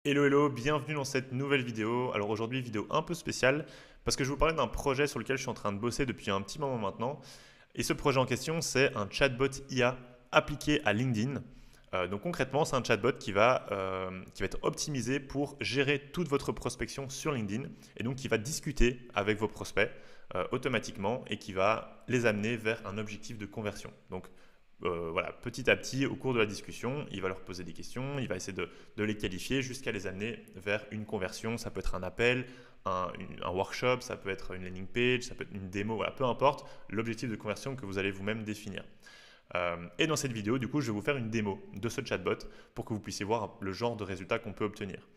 Hello, hello, bienvenue dans cette nouvelle vidéo. Alors aujourd'hui, vidéo un peu spéciale parce que je vais vous parler d'un projet sur lequel je suis en train de bosser depuis un petit moment maintenant. Et ce projet en question, c'est un chatbot IA appliqué à LinkedIn. Donc concrètement, c'est un chatbot qui va être optimisé pour gérer toute votre prospection sur LinkedIn et donc qui va discuter avec vos prospects automatiquement et qui va les amener vers un objectif de conversion. Donc voilà, petit à petit, au cours de la discussion, il va leur poser des questions, il va essayer de les qualifier jusqu'à les amener vers une conversion. Ça peut être un appel, un workshop, ça peut être une landing page, ça peut être une démo, voilà, peu importe l'objectif de conversion que vous allez vous-même définir. Et dans cette vidéo, du coup, je vais vous faire une démo de ce chatbot pour que vous puissiez voir le genre de résultats qu'on peut obtenir.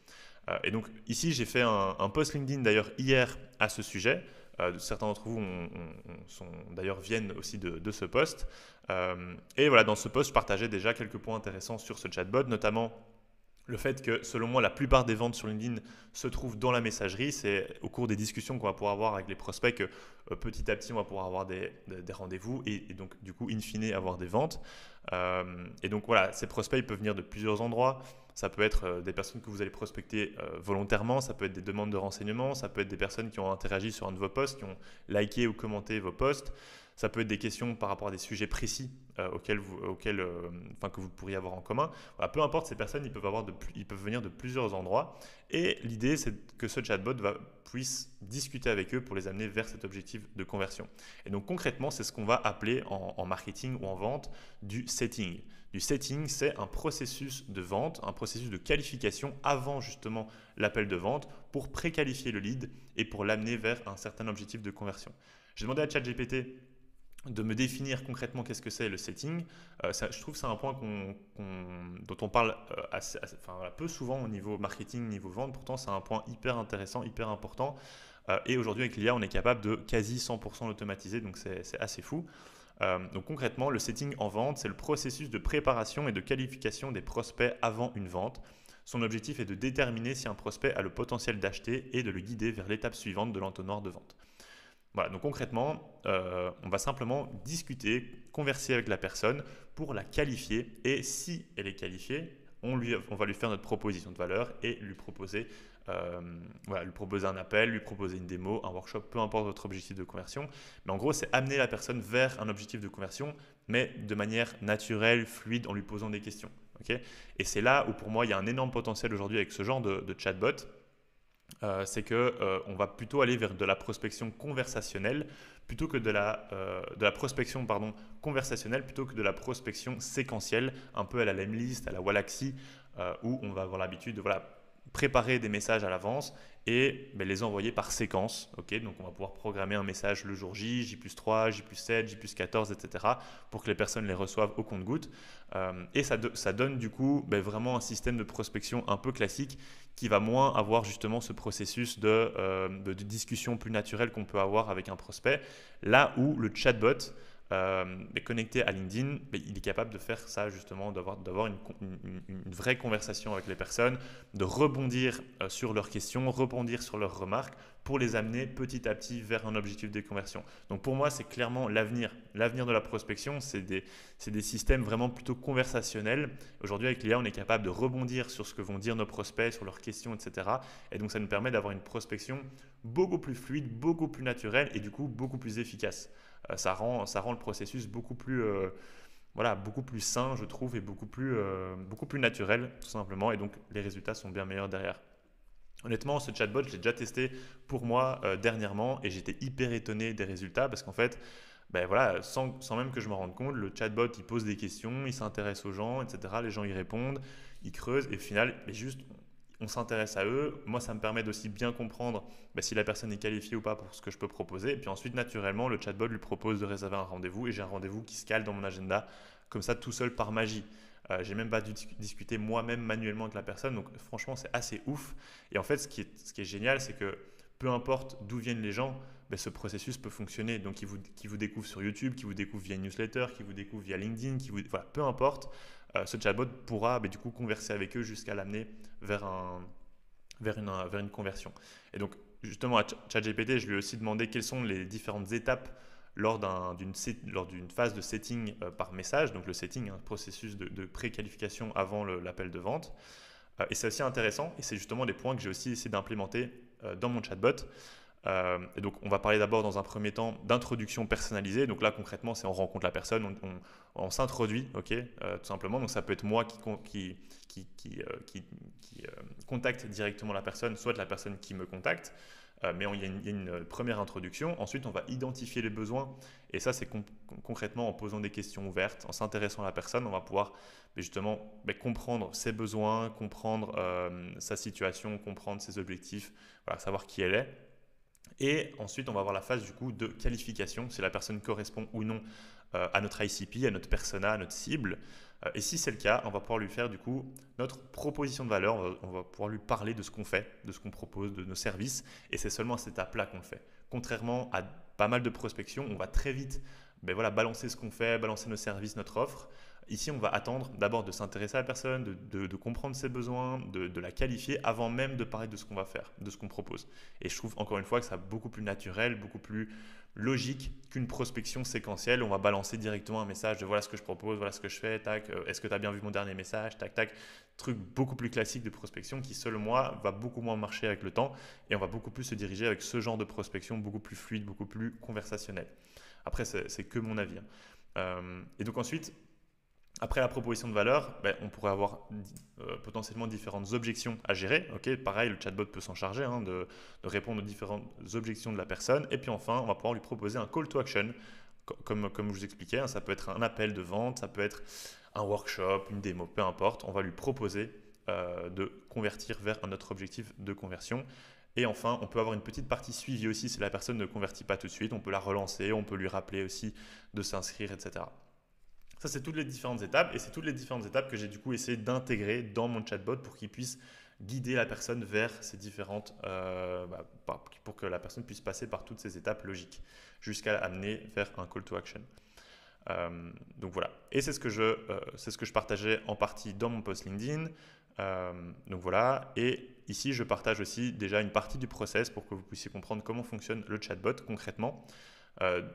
Et donc ici, j'ai fait un post LinkedIn d'ailleurs hier à ce sujet. Certains d'entre vous d'ailleurs viennent aussi de ce post. Et voilà, dans ce post, je partageais déjà quelques points intéressants sur ce chatbot, notamment le fait que, selon moi, la plupart des ventes sur LinkedIn se trouvent dans la messagerie. C'est au cours des discussions qu'on va pouvoir avoir avec les prospects que petit à petit, on va pouvoir avoir des rendez-vous et donc, du coup, in fine, avoir des ventes. Et donc, voilà, ces prospects ils peuvent venir de plusieurs endroits. Ça peut être des personnes que vous allez prospecter volontairement, ça peut être des demandes de renseignements, ça peut être des personnes qui ont interagi sur un de vos posts, qui ont liké ou commenté vos posts. Ça peut être des questions par rapport à des sujets précis que vous pourriez avoir en commun. Voilà, peu importe, ces personnes, ils peuvent venir de plusieurs endroits. Et l'idée, c'est que ce chatbot puisse discuter avec eux pour les amener vers cet objectif de conversion. Et donc concrètement, c'est ce qu'on va appeler en marketing ou en vente du setting. Du setting, c'est un processus de vente, un processus de qualification avant justement l'appel de vente pour préqualifier le lead et pour l'amener vers un certain objectif de conversion. J'ai demandé à ChatGPT de me définir concrètement qu'est-ce que c'est le setting. Je trouve que c'est un point dont on parle peu souvent au niveau marketing, niveau vente. Pourtant, c'est un point hyper intéressant, hyper important. Et aujourd'hui, avec l'IA, on est capable de quasi 100% l'automatiser, donc c'est assez fou. Donc concrètement, le setting en vente, c'est le processus de préparation et de qualification des prospects avant une vente. Son objectif est de déterminer si un prospect a le potentiel d'acheter et de le guider vers l'étape suivante de l'entonnoir de vente. Voilà, donc concrètement, on va simplement discuter, converser avec la personne pour la qualifier et si elle est qualifiée, on va lui faire notre proposition de valeur et lui proposer un appel, lui proposer une démo, un workshop, peu importe votre objectif de conversion. Mais en gros, c'est amener la personne vers un objectif de conversion, mais de manière naturelle, fluide, en lui posant des questions. Okay, et c'est là où pour moi, il y a un énorme potentiel aujourd'hui avec ce genre de chatbot. C'est qu'on va plutôt aller vers de la prospection conversationnelle plutôt que de la prospection conversationnelle plutôt que de la prospection séquentielle, un peu à la Lemlist, à la Wallaxy, où on va avoir l'habitude de préparer des messages à l'avance et les envoyer par séquence. Okay, donc on va pouvoir programmer un message le jour J, J+3, J+7, J+14, etc. pour que les personnes les reçoivent au compte-gouttes. Et ça donne du coup vraiment un système de prospection un peu classique qui va moins avoir justement ce processus de discussion plus naturelle qu'on peut avoir avec un prospect. Là où le chatbot connecté à LinkedIn, il est capable de faire ça justement, d'avoir une vraie conversation avec les personnes, de rebondir sur leurs questions, rebondir sur leurs remarques pour les amener petit à petit vers un objectif de conversion. Donc pour moi, c'est clairement l'avenir. L'avenir de la prospection, c'est des systèmes vraiment plutôt conversationnels. Aujourd'hui, avec l'IA, on est capable de rebondir sur ce que vont dire nos prospects, sur leurs questions, etc. Et donc ça nous permet d'avoir une prospection beaucoup plus fluide, beaucoup plus naturelle et du coup beaucoup plus efficace. Ça rend le processus beaucoup plus sain, je trouve, et beaucoup plus naturel, tout simplement. Et donc, les résultats sont bien meilleurs derrière. Honnêtement, ce chatbot, je l'ai déjà testé pour moi dernièrement et j'étais hyper étonné des résultats parce qu'en fait, sans même que je me rende compte, le chatbot, il pose des questions, il s'intéresse aux gens, etc. Les gens y répondent, ils creusent et au final, juste, on s'intéresse à eux. Moi, ça me permet d'aussi bien comprendre si la personne est qualifiée ou pas pour ce que je peux proposer. Et puis ensuite, naturellement, le chatbot lui propose de réserver un rendez-vous et j'ai un rendez-vous qui se cale dans mon agenda comme ça tout seul par magie. J'ai même pas dû discuter moi-même manuellement avec la personne. Donc franchement, c'est assez ouf. Et en fait, ce qui est génial, c'est que peu importe d'où viennent les gens, ce processus peut fonctionner. Donc, qui vous découvre sur YouTube, qui vous découvre via newsletter, qui vous découvre via LinkedIn, peu importe, ce chatbot pourra du coup converser avec eux jusqu'à l'amener vers une conversion. Et donc, justement, à ChatGPT, je lui ai aussi demandé quelles sont les différentes étapes lors d'une phase de setting par message. Donc, le setting, un processus de préqualification avant l'appel de vente. Et c'est aussi intéressant, et c'est justement des points que j'ai aussi essayé d'implémenter dans mon chatbot. Et donc, on va parler d'abord dans un premier temps d'introduction personnalisée. Donc là, concrètement, c'est on rencontre la personne, on s'introduit, ok, tout simplement. Donc ça peut être moi qui contacte directement la personne, soit la personne qui me contacte. Mais il y a une première introduction. Ensuite, on va identifier les besoins. Et ça, c'est concrètement en posant des questions ouvertes, en s'intéressant à la personne, on va pouvoir justement comprendre ses besoins, comprendre sa situation, comprendre ses objectifs, voilà, savoir qui elle est. Et ensuite, on va avoir la phase du coup de qualification, si la personne correspond ou non à notre ICP, à notre persona, à notre cible. Et si c'est le cas, on va pouvoir lui faire du coup notre proposition de valeur, on va pouvoir lui parler de ce qu'on fait, de ce qu'on propose, de nos services. Et c'est seulement à cette étape-là qu'on le fait. Contrairement à pas mal de prospection, on va très vite balancer ce qu'on fait, balancer nos services, notre offre. Ici, on va attendre d'abord de s'intéresser à la personne, de comprendre ses besoins, de la qualifier avant même de parler de ce qu'on va faire, de ce qu'on propose. Et je trouve encore une fois que c'est beaucoup plus naturel, beaucoup plus logique qu'une prospection séquentielle. On va balancer directement un message de voilà ce que je propose, voilà ce que je fais, tac, est-ce que tu as bien vu mon dernier message, tac, tac. Truc beaucoup plus classique de prospection qui, selon moi, va beaucoup moins marcher avec le temps et on va beaucoup plus se diriger avec ce genre de prospection beaucoup plus fluide, beaucoup plus conversationnelle. Après, c'est que mon avis. Et donc ensuite, après la proposition de valeur, on pourrait avoir potentiellement différentes objections à gérer. Okay, pareil, le chatbot peut s'en charger de répondre aux différentes objections de la personne. Et puis enfin, on va pouvoir lui proposer un call to action. Comme je vous expliquais, ça peut être un appel de vente, ça peut être un workshop, une démo, peu importe. On va lui proposer de convertir vers un autre objectif de conversion. Et enfin, on peut avoir une petite partie suivie aussi si la personne ne convertit pas tout de suite. On peut la relancer, on peut lui rappeler aussi de s'inscrire, etc. Ça, c'est toutes les différentes étapes et c'est toutes les différentes étapes que j'ai du coup essayé d'intégrer dans mon chatbot pour qu'il puisse guider la personne vers ces différentes, pour que la personne puisse passer par toutes ces étapes logiques jusqu'à l'amener vers un call to action. Donc voilà, et c'est ce que je partageais en partie dans mon post LinkedIn. Donc voilà, et ici je partage aussi déjà une partie du process pour que vous puissiez comprendre comment fonctionne le chatbot concrètement.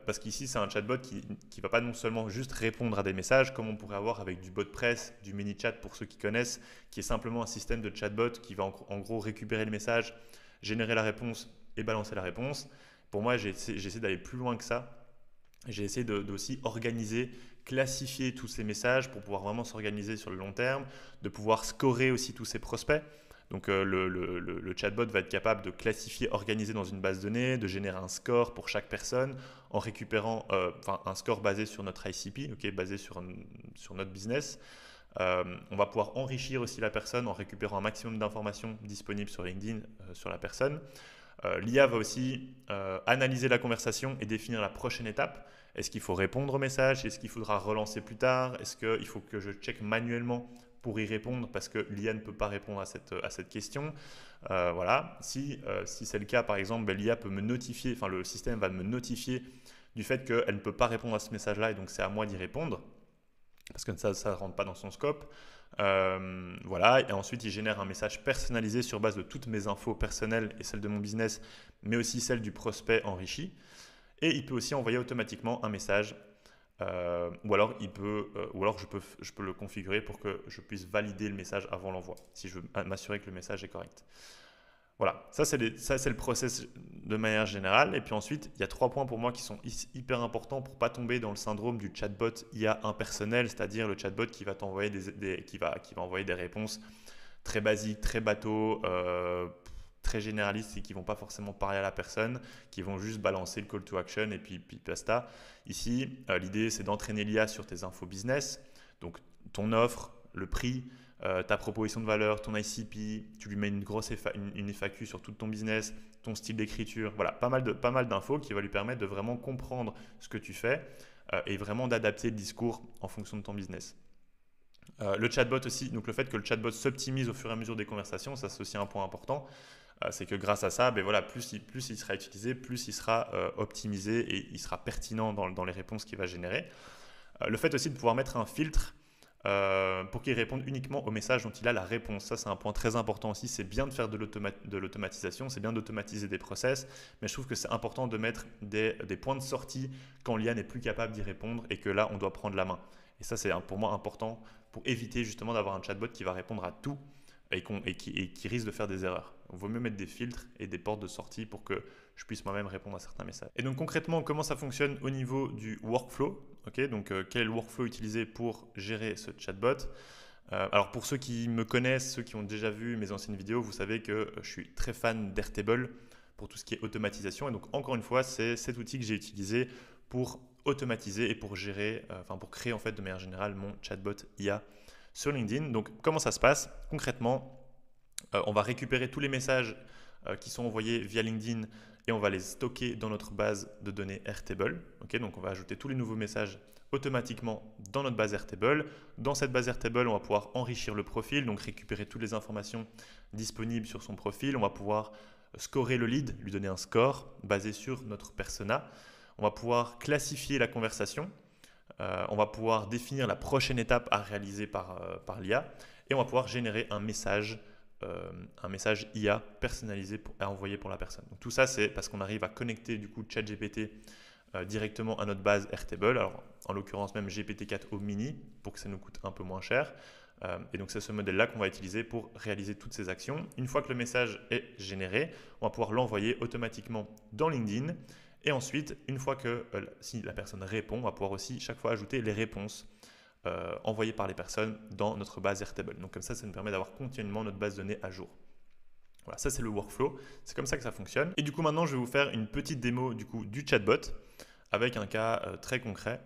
Parce qu'ici, c'est un chatbot qui ne va pas non seulement juste répondre à des messages, comme on pourrait avoir avec du BotPress, du ManyChat pour ceux qui connaissent, qui est simplement un système de chatbot qui va en gros récupérer le message, générer la réponse et balancer la réponse. Pour moi, j'ai essayé d'aller plus loin que ça. J'ai essayé d'aussi organiser, classifier tous ces messages pour pouvoir vraiment s'organiser sur le long terme, de pouvoir scorer aussi tous ces prospects. Donc le chatbot va être capable de classifier, organiser dans une base de données, de générer un score pour chaque personne en récupérant un score basé sur notre ICP, basé sur notre business. On va pouvoir enrichir aussi la personne en récupérant un maximum d'informations disponibles sur LinkedIn sur la personne. L'IA va aussi analyser la conversation et définir la prochaine étape. Est-ce qu'il faut répondre au message? Est-ce qu'il faudra relancer plus tard? Est-ce qu'il faut que je check manuellement pour y répondre parce que l'IA ne peut pas répondre à cette question. Voilà. Si c'est le cas, par exemple, l'IA peut me notifier, enfin le système va me notifier du fait qu'elle ne peut pas répondre à ce message-là et donc c'est à moi d'y répondre parce que ça ne rentre pas dans son scope. Voilà. Et ensuite, il génère un message personnalisé sur base de toutes mes infos personnelles et celles de mon business, mais aussi celles du prospect enrichi. Et il peut aussi envoyer automatiquement un message ou alors je peux le configurer pour que je puisse valider le message avant l'envoi, si je veux m'assurer que le message est correct. Voilà, ça c'est le process de manière générale. Et puis ensuite, il y a 3 points pour moi qui sont hyper importants pour ne pas tomber dans le syndrome du chatbot IA impersonnel, c'est-à-dire le chatbot qui va t'envoyer qui va envoyer des réponses très basiques, très bateau, très généralistes et qui ne vont pas forcément parler à la personne, qui vont juste balancer le call to action et puis basta. Ici, l'idée, c'est d'entraîner l'IA sur tes infos business, donc ton offre, le prix, ta proposition de valeur, ton ICP, tu lui mets une grosse une FAQ sur tout ton business, ton style d'écriture, voilà, pas mal d'infos qui va lui permettre de vraiment comprendre ce que tu fais et vraiment d'adapter le discours en fonction de ton business. Le chatbot aussi, donc le fait que le chatbot s'optimise au fur et à mesure des conversations, ça c'est aussi un point important. C'est que grâce à ça, plus il sera utilisé, plus il sera optimisé et il sera pertinent dans les réponses qu'il va générer. Le fait aussi de pouvoir mettre un filtre pour qu'il réponde uniquement aux messages dont il a la réponse. Ça, c'est un point très important aussi. C'est bien de faire de l'automatisation, c'est bien d'automatiser des process, mais je trouve que c'est important de mettre des points de sortie quand l'IA n'est plus capable d'y répondre et que là, on doit prendre la main. Et ça, c'est pour moi important pour éviter justement d'avoir un chatbot qui va répondre à tout et qui risquent de faire des erreurs. Il vaut mieux mettre des filtres et des portes de sortie pour que je puisse moi-même répondre à certains messages. Et donc concrètement, comment ça fonctionne au niveau du workflow? Donc quel est le workflow utilisé pour gérer ce chatbot? Alors pour ceux qui me connaissent, ceux qui ont déjà vu mes anciennes vidéos, vous savez que je suis très fan d'Airtable pour tout ce qui est automatisation. Et donc encore une fois, c'est cet outil que j'ai utilisé pour automatiser et pour gérer, pour créer en fait de manière générale mon chatbot IA sur LinkedIn. Donc comment ça se passe? Concrètement, on va récupérer tous les messages qui sont envoyés via LinkedIn et on va les stocker dans notre base de données Airtable. Donc on va ajouter tous les nouveaux messages automatiquement dans notre base Airtable. Dans cette base Airtable, on va pouvoir enrichir le profil, donc récupérer toutes les informations disponibles sur son profil. On va pouvoir scorer le lead, lui donner un score basé sur notre persona. On va pouvoir classifier la conversation. On va pouvoir définir la prochaine étape à réaliser par l'IA. Et on va pouvoir générer un message IA personnalisé à envoyer pour la personne. Donc tout ça, c'est parce qu'on arrive à connecter du coup ChatGPT directement à notre base Airtable. Alors, en l'occurrence même GPT-4 au mini pour que ça nous coûte un peu moins cher. Et donc c'est ce modèle-là qu'on va utiliser pour réaliser toutes ces actions. Une fois que le message est généré, on va pouvoir l'envoyer automatiquement dans LinkedIn. Et ensuite, une fois que si la personne répond, on va pouvoir aussi chaque fois ajouter les réponses envoyées par les personnes dans notre base Airtable. Donc comme ça nous permet d'avoir continuellement notre base de données à jour. Voilà, ça c'est le workflow, c'est comme ça que ça fonctionne. Et du coup maintenant je vais vous faire une petite démo du chatbot avec un cas très concret.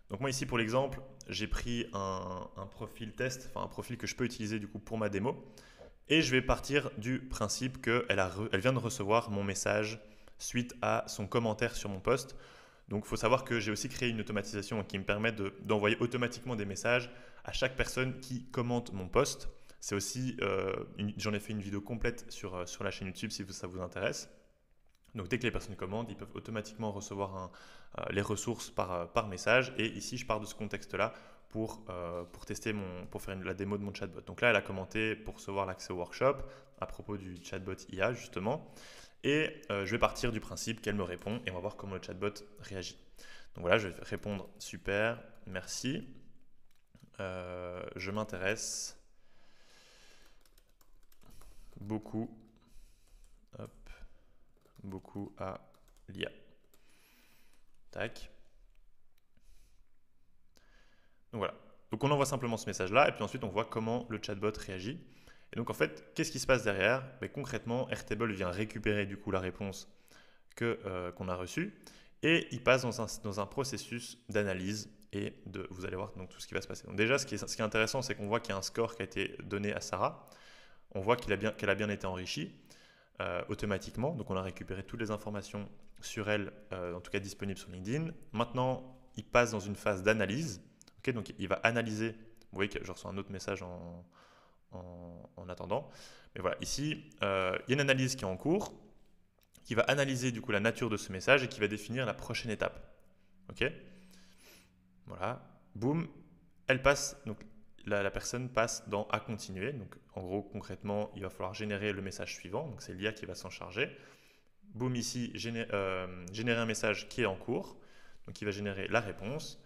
Donc moi ici pour l'exemple, j'ai pris un profil test, un profil que je peux utiliser du coup pour ma démo. Et je vais partir du principe qu'elle vient de recevoir mon message suite à son commentaire sur mon post. Donc il faut savoir que j'ai aussi créé une automatisation qui me permet d'envoyer automatiquement des messages à chaque personne qui commente mon post. C'est aussi, j'en ai fait une vidéo complète sur la chaîne YouTube si ça vous intéresse. Donc dès que les personnes commandent, ils peuvent automatiquement recevoir les ressources par message. Et ici, je pars de ce contexte-là pour faire la démo de mon chatbot. Donc là, elle a commenté pour recevoir l'accès au workshop à propos du chatbot IA justement. Et je vais partir du principe qu'elle me répond et on va voir comment le chatbot réagit. Donc voilà, je vais répondre super, merci. Je m'intéresse beaucoup à l'IA. Tac. Donc voilà. Donc on envoie simplement ce message-là et puis ensuite on voit comment le chatbot réagit. Et donc en fait, qu'est-ce qui se passe derrière? Concrètement, Airtable vient récupérer du coup la réponse qu'on a reçue et il passe dans un processus d'analyse et vous allez voir donc tout ce qui va se passer. Donc déjà, ce qui est intéressant, c'est qu'on voit qu'il y a un score qui a été donné à Sarah. On voit qu'elle a bien été enrichie automatiquement. Donc on a récupéré toutes les informations sur elle, en tout cas disponibles sur LinkedIn. Maintenant, il passe dans une phase d'analyse. Donc il va analyser. Vous voyez que je reçois un autre message en attendant. Mais voilà, ici, il y a une analyse qui est en cours, qui va analyser du coup la nature de ce message et qui va définir la prochaine étape. Voilà, boum, elle passe, donc la personne passe dans « à continuer ». Donc en gros, concrètement, il va falloir générer le message suivant. Donc c'est l'IA qui va s'en charger. Boum, ici, générer un message qui est en cours. Donc il va générer la réponse.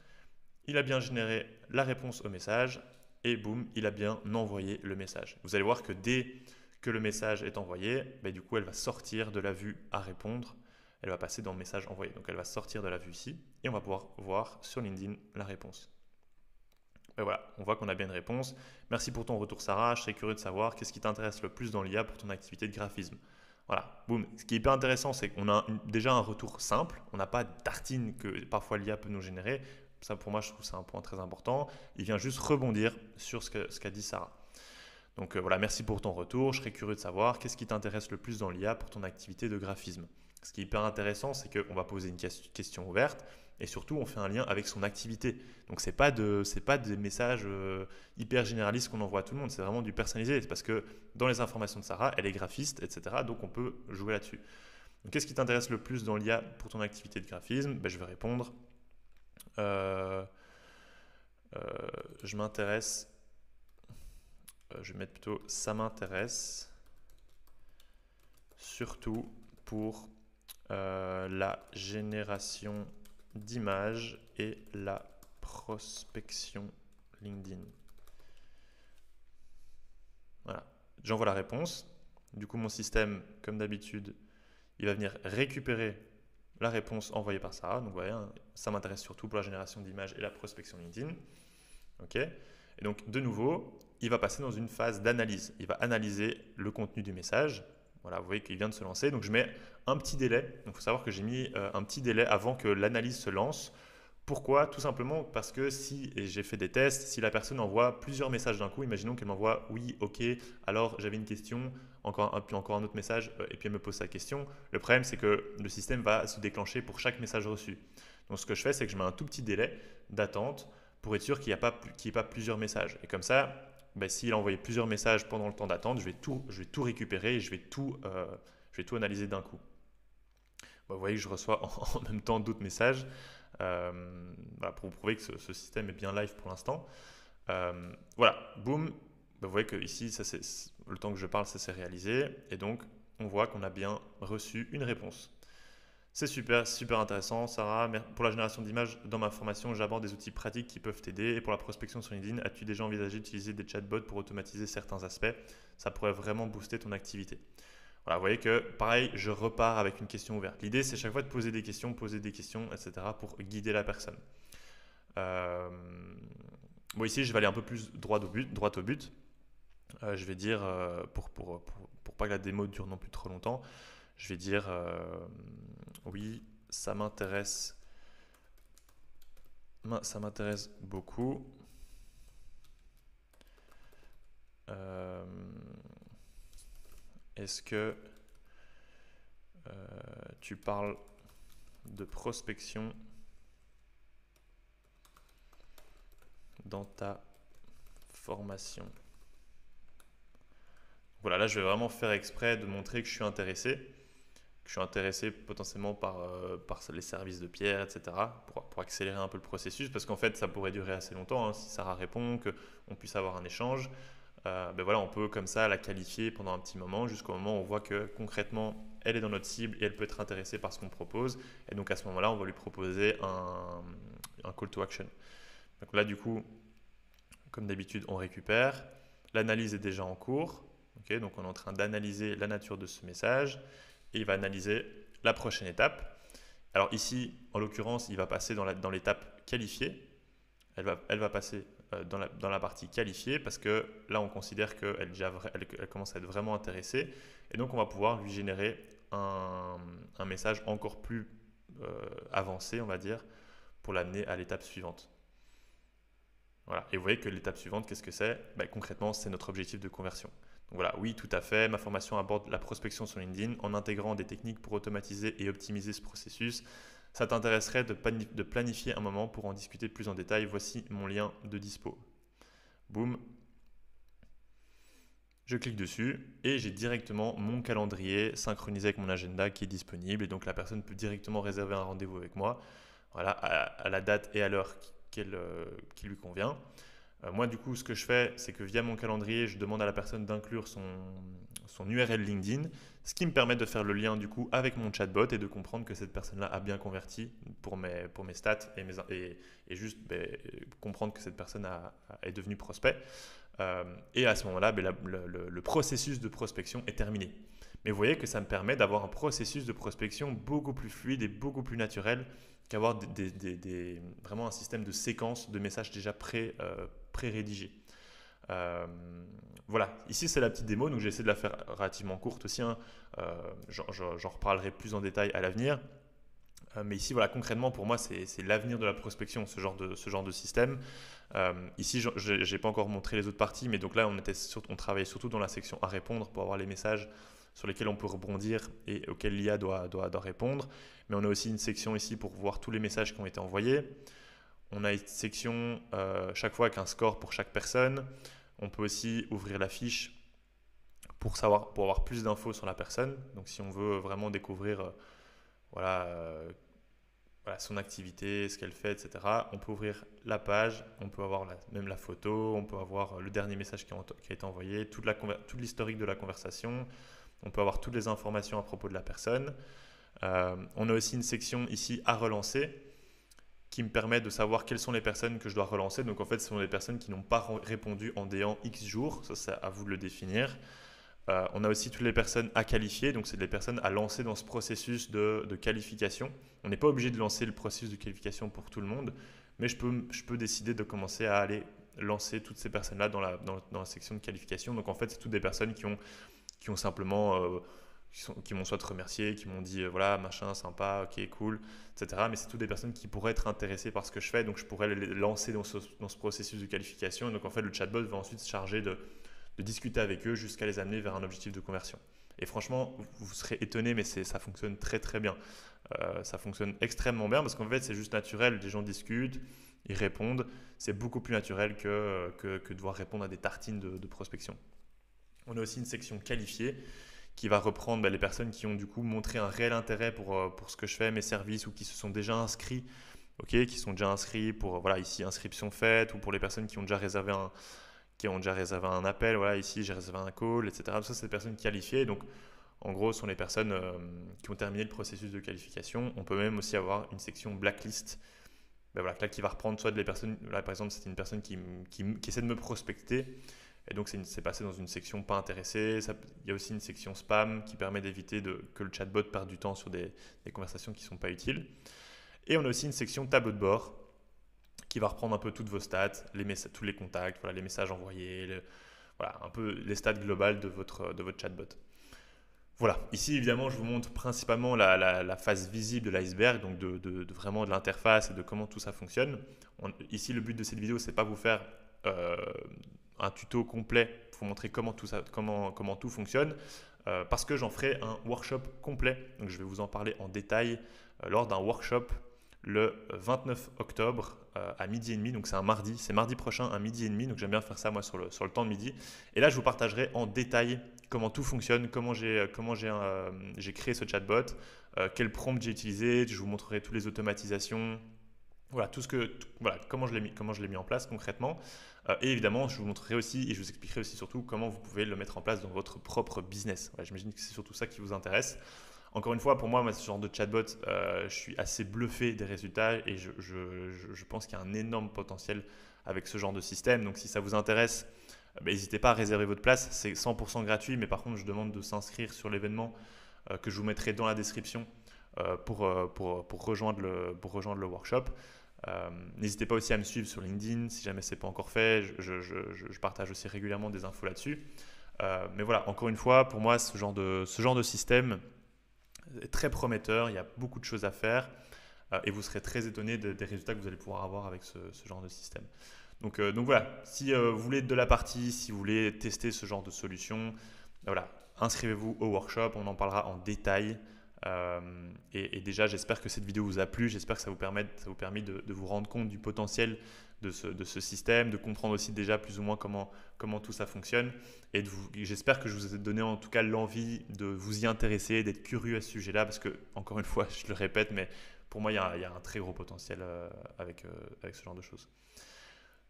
Il a bien généré la réponse au message. Et boum, il a bien envoyé le message. Vous allez voir que dès que le message est envoyé, du coup, elle va sortir de la vue à répondre. Elle va passer dans le message envoyé. Donc, elle va sortir de la vue ici et on va pouvoir voir sur LinkedIn la réponse. Et voilà, on voit qu'on a bien une réponse. Merci pour ton retour, Sarah. Je serais curieux de savoir qu'est-ce qui t'intéresse le plus dans l'IA pour ton activité de graphisme. Voilà, boum. Ce qui est hyper intéressant, c'est qu'on a déjà un retour simple. On n'a pas de tartine que parfois l'IA peut nous générer. Ça, pour moi, je trouve que c'est un point très important. Il vient juste rebondir sur ce qu'a dit Sarah. Donc voilà, merci pour ton retour. Je serais curieux de savoir qu'est-ce qui t'intéresse le plus dans l'IA pour ton activité de graphisme. Ce qui est hyper intéressant, c'est qu'on va poser une question ouverte et surtout, on fait un lien avec son activité. Donc, ce n'est pas des messages hyper généralistes qu'on envoie à tout le monde. C'est vraiment du personnalisé. C'est parce que dans les informations de Sarah, elle est graphiste, etc. Donc, on peut jouer là-dessus. Donc, qu'est-ce qui t'intéresse le plus dans l'IA pour ton activité de graphisme? Je vais répondre. Je m'intéresse, je vais mettre plutôt ça m'intéresse surtout pour la génération d'images et la prospection LinkedIn. Voilà, j'envoie la réponse. Du coup, mon système, comme d'habitude, il va venir récupérer la réponse envoyée par Sarah. Donc, vous voyez, hein, ça m'intéresse surtout pour la génération d'images et la prospection LinkedIn. OK. Et donc, de nouveau, il va passer dans une phase d'analyse. Il va analyser le contenu du message. Voilà, vous voyez qu'il vient de se lancer. Donc, je mets un petit délai. Donc, il faut savoir que j'ai mis un petit délai avant que l'analyse se lance. Pourquoi? Tout simplement parce que si, et j'ai fait des tests, si la personne envoie plusieurs messages d'un coup, imaginons qu'elle m'envoie oui, ok, alors j'avais une question, puis encore un autre message, et puis elle me pose sa question. Le problème, c'est que le système va se déclencher pour chaque message reçu. Donc, ce que je fais, c'est que je mets un tout petit délai d'attente pour être sûr qu'il n'y ait pas plusieurs messages. Et comme ça, ben, s'il a envoyé plusieurs messages pendant le temps d'attente, je vais tout récupérer et je vais tout analyser d'un coup. Bon, vous voyez que je reçois en même temps d'autres messages. Voilà, pour vous prouver que ce système est bien live pour l'instant. Voilà, boum. Vous voyez que ici, le temps que je parle, ça s'est réalisé. Et donc, on voit qu'on a bien reçu une réponse. C'est super, super intéressant, Sarah. Pour la génération d'images, dans ma formation, j'aborde des outils pratiques qui peuvent t'aider. Et pour la prospection sur LinkedIn, as-tu déjà envisagé d'utiliser des chatbots pour automatiser certains aspects? Ça pourrait vraiment booster ton activité. Voilà, vous voyez que, pareil, je repars avec une question ouverte. L'idée, c'est chaque fois de poser des questions, etc. pour guider la personne. Bon, ici, je vais aller un peu plus droit au but. Je vais dire, pour pas que la démo dure non plus trop longtemps, je vais dire, oui, ça m'intéresse beaucoup. Est-ce que tu parles de prospection dans ta formation? Voilà, là je vais vraiment faire exprès de montrer que je suis intéressé potentiellement par les services de Pierre, etc., pour accélérer un peu le processus, parce qu'en fait ça pourrait durer assez longtemps, hein, si Sarah répond, qu'on puisse avoir un échange. Ben voilà, on peut comme ça la qualifier pendant un petit moment, jusqu'au moment où on voit que concrètement elle est dans notre cible et elle peut être intéressée par ce qu'on propose. Et donc à ce moment-là, on va lui proposer un call to action. Donc là, du coup, comme d'habitude, on récupère. L'analyse est déjà en cours. Okay, donc on est en train d'analyser la nature de ce message et il va analyser la prochaine étape. Alors ici, en l'occurrence, il va passer dans l'étape qualifiée. Elle va passer dans la partie qualifiée parce que là, on considère qu'elle commence à être vraiment intéressée et donc on va pouvoir lui générer un message encore plus avancé, on va dire, pour l'amener à l'étape suivante. Voilà. Et vous voyez que l'étape suivante, qu'est-ce que c'est? Ben, concrètement, c'est notre objectif de conversion. Donc voilà, oui, tout à fait. Ma formation aborde la prospection sur LinkedIn en intégrant des techniques pour automatiser et optimiser ce processus. Ça t'intéresserait de planifier un moment pour en discuter plus en détail? Voici mon lien de dispo. Boum. Je clique dessus et j'ai directement mon calendrier synchronisé avec mon agenda qui est disponible. Et donc la personne peut directement réserver un rendez-vous avec moi, voilà, à la date et à l'heure qui lui convient. Moi, du coup, ce que je fais, c'est que via mon calendrier, je demande à la personne d'inclure son URL LinkedIn, ce qui me permet de faire le lien du coup avec mon chatbot et de comprendre que cette personne-là a bien converti pour mes stats et juste comprendre que cette personne est devenue prospect. Et à ce moment-là, le processus de prospection est terminé. Mais vous voyez que ça me permet d'avoir un processus de prospection beaucoup plus fluide et beaucoup plus naturel qu'avoir vraiment un système de séquence de messages déjà pré-rédigés. Voilà, ici c'est la petite démo, donc j'ai essayé de la faire relativement courte aussi. Hein. J'en reparlerai plus en détail à l'avenir. Mais ici, voilà, concrètement, pour moi, c'est l'avenir de la prospection, ce genre de système. Ici, je n'ai pas encore montré les autres parties, mais donc là, on travaillait surtout dans la section à répondre pour avoir les messages sur lesquels on peut rebondir et auxquels l'IA doit répondre. Mais on a aussi une section ici pour voir tous les messages qui ont été envoyés. On a une section chaque fois avec un score pour chaque personne. On peut aussi ouvrir la fiche pour avoir plus d'infos sur la personne. Donc si on veut vraiment découvrir son activité, ce qu'elle fait, etc. On peut ouvrir la page, on peut avoir même la photo, on peut avoir le dernier message qui a été envoyé, toute l'historique de la conversation. On peut avoir toutes les informations à propos de la personne. On a aussi une section ici à relancer qui me permet de savoir quelles sont les personnes que je dois relancer. Donc en fait, ce sont les personnes qui n'ont pas répondu en déant X jours. Ça, c'est à vous de le définir. On a aussi toutes les personnes à qualifier, donc c'est des personnes à lancer dans ce processus de qualification. On n'est pas obligé de lancer le processus de qualification pour tout le monde, mais je peux décider de commencer à aller lancer toutes ces personnes-là dans la section de qualification. Donc en fait, c'est toutes des personnes qui ont simplement, qui m'ont soit remercié, qui m'ont dit voilà, machin, sympa, ok, cool, etc. Mais c'est toutes des personnes qui pourraient être intéressées par ce que je fais, donc je pourrais les lancer dans ce processus de qualification. Et donc en fait, le chatbot va ensuite se charger de discuter avec eux jusqu'à les amener vers un objectif de conversion. Et franchement, vous serez étonné, mais ça fonctionne très très bien. Ça fonctionne extrêmement bien parce qu'en fait, c'est juste naturel. Les gens discutent, ils répondent. C'est beaucoup plus naturel que devoir répondre à des tartines de prospection. On a aussi une section qualifiée qui va reprendre les personnes qui ont du coup montré un réel intérêt pour ce que je fais, mes services, ou qui se sont déjà inscrits, qui sont déjà inscrits pour, voilà, ici, inscription faite, ou pour les personnes qui ont déjà réservé un appel, voilà, ici j'ai réservé un call, etc. Tout ça, c'est des personnes qualifiées. Donc, en gros, ce sont les personnes qui ont terminé le processus de qualification. On peut même aussi avoir une section blacklist, voilà, qui va reprendre soit des personnes, là par exemple, c'est une personne qui essaie de me prospecter, et donc c'est passé dans une section pas intéressée. Il y a aussi une section spam qui permet d'éviter que le chatbot perde du temps sur des conversations qui ne sont pas utiles. Et on a aussi une section tableau de bord qui va reprendre un peu toutes vos stats, tous les contacts, voilà, les messages envoyés, voilà, un peu les stats globales de votre chatbot. Voilà, ici évidemment je vous montre principalement la face visible de l'iceberg, donc vraiment de l'interface et de comment tout ça fonctionne. Ici le but de cette vidéo, c'est pas vous faire un tuto complet pour vous montrer comment tout fonctionne, parce que j'en ferai un workshop complet. Donc je vais vous en parler en détail lors d'un workshop le 29 octobre à 12h30, donc c'est un mardi, c'est mardi prochain à 12h30, donc j'aime bien faire ça moi sur le temps de midi. Et là je vous partagerai en détail comment tout fonctionne, comment j'ai créé ce chatbot, quel prompt j'ai utilisé, je vous montrerai toutes les automatisations, voilà, comment je l'ai mis en place concrètement. Et évidemment, je vous montrerai aussi et je vous expliquerai aussi surtout comment vous pouvez le mettre en place dans votre propre business. Voilà, j'imagine que c'est surtout ça qui vous intéresse. Encore une fois, pour moi, ce genre de chatbot, je suis assez bluffé des résultats et je pense qu'il y a un énorme potentiel avec ce genre de système. Donc, si ça vous intéresse, n'hésitez pas à réserver votre place. C'est 100% gratuit, mais par contre, je demande de s'inscrire sur l'événement que je vous mettrai dans la description pour rejoindre le workshop. N'hésitez pas aussi à me suivre sur LinkedIn si jamais ce n'est pas encore fait. Je partage aussi régulièrement des infos là-dessus. Mais voilà, encore une fois, pour moi, ce genre de système est très prometteur. Il y a beaucoup de choses à faire et vous serez très étonné des résultats que vous allez pouvoir avoir avec ce genre de système. Donc voilà, si vous voulez de la partie, si vous voulez tester ce genre de solution, voilà, inscrivez-vous au workshop, on en parlera en détail. Et déjà, j'espère que cette vidéo vous a plu, j'espère que ça vous permet de vous rendre compte du potentiel de ce système, de comprendre aussi déjà plus ou moins comment tout ça fonctionne. Et j'espère que je vous ai donné en tout cas l'envie de vous y intéresser, d'être curieux à ce sujet-là, parce que, encore une fois, je le répète, mais pour moi, il y a un très gros potentiel avec ce genre de choses.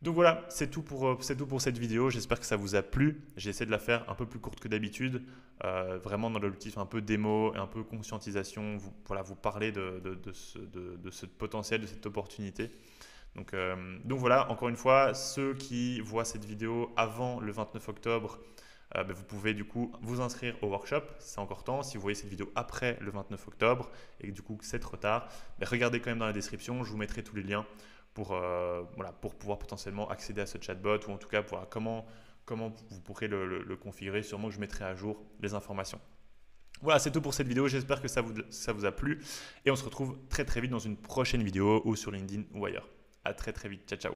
Donc voilà, c'est tout pour cette vidéo. J'espère que ça vous a plu. J'ai essayé de la faire un peu plus courte que d'habitude, vraiment dans l'objectif un peu démo et un peu conscientisation, vous parler de ce potentiel, de cette opportunité. Donc voilà, encore une fois, ceux qui voient cette vidéo avant le 29 octobre, vous pouvez du coup vous inscrire au workshop, c'est encore temps. Si vous voyez cette vidéo après le 29 octobre et que du coup c'est trop tard, regardez quand même dans la description, je vous mettrai tous les liens pour pouvoir potentiellement accéder à ce chatbot, ou en tout cas comment vous pourrez le configurer. Sûrement que je mettrai à jour les informations. Voilà, c'est tout pour cette vidéo. J'espère que ça vous a plu et on se retrouve très très vite dans une prochaine vidéo ou sur LinkedIn ou ailleurs. À très très vite. Ciao, ciao.